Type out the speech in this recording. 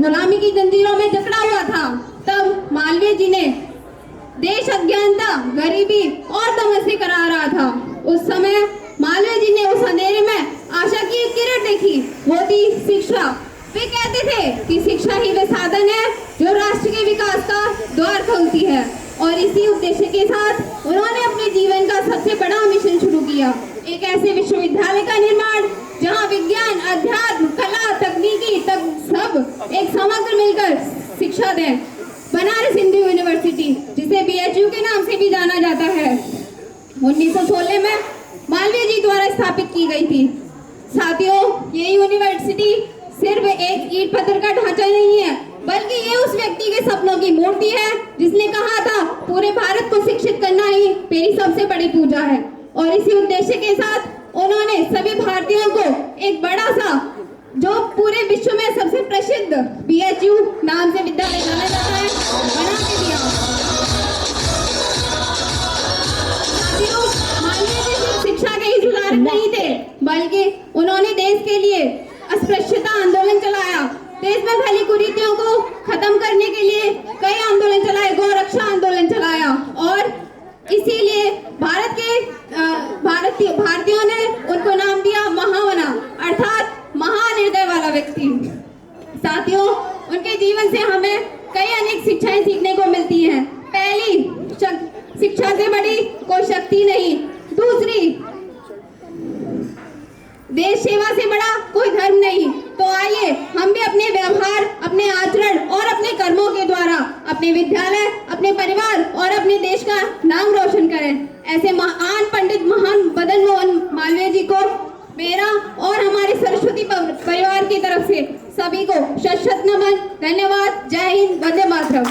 गुलामी की जंजीरों में जकड़ा हुआ था, तब मालवीय जी ने देश अज्ञानता, गरीबी और तमस्या करा रहा था। उस समय मालवीय जी ने उस अंधेरे में आशा की एक किरण देखी, वो थी शिक्षा। वे कहते थे कि शिक्षा ही वे साधन है जो राष्ट्र के विकास का द्वार खोलती है, और इसी उद्देश्य के साथ उन्होंने अपने जीवन का सबसे बड़ा मिशन शुरू किया, एक ऐसे विश्वविद्यालय का निर्माण जहां विज्ञान, अध्यात्म, कला, तकनीकी तक सब एक समग्र मिलकर शिक्षा दें। बनारस हिंदू यूनिवर्सिटी, जिसे BHU के नाम से भी जाना जाता है, 1916 में मालवीय जी द्वारा स्थापित की गई थी। साथियों, ये यूनिवर्सिटी सिर्फ एक ईंट पत्थर का ढांचा नहीं है, बल्कि ये उस व्यक्ति के सपनों की मूर्ति है जिसने कहा था पूरे भारत को शिक्षित करना ही मेरी सबसे बड़ी पूजा है। और इसी उद्देश्य के साथ उन्होंने सभी भारतीयों को एक बड़ा सा, जो पूरे विश्व में सबसे प्रसिद्ध BHU नाम से विद्यालय जाना जाता है, बना के दिया। साथियों, मालवीय जी सिर्फ शिक्षा के ही सुधारक नहीं थे, बल्कि उन्होंने देश के लिए अस्पृश्यता आंदोलन चलाया, देश में फैली कुरीतियों को खत्म करने के लिए कई आंदोलन चलाए, गौरक्षा आंदोलन चलाया, और इसीलिए भारतीयों ने उनको नाम दिया महामना, अर्थात महाहृदय वाला व्यक्ति। साथियों, उनके जीवन से हमें कई अनेक शिक्षाएं सीखने को मिलती हैं। पहली, शिक्षा से बड़ी कोई शक्ति नहीं। दूसरी, देश सेवा से बड़ा कोई धर्म नहीं। तो आइए हम भी अपने व्यवहार, अपने आचरण और अपने कर्मों के द्वारा अपने विद्यालय, अपने परिवार और अपने देश का नाम रोशन करें। ऐसे महान पंडित, महान मदन मोहन मालवीय जी को मेरा और हमारे सरस्वती परिवार की तरफ से सभी को शत शत नमन। धन्यवाद। जय हिंद। वंदे मातरम।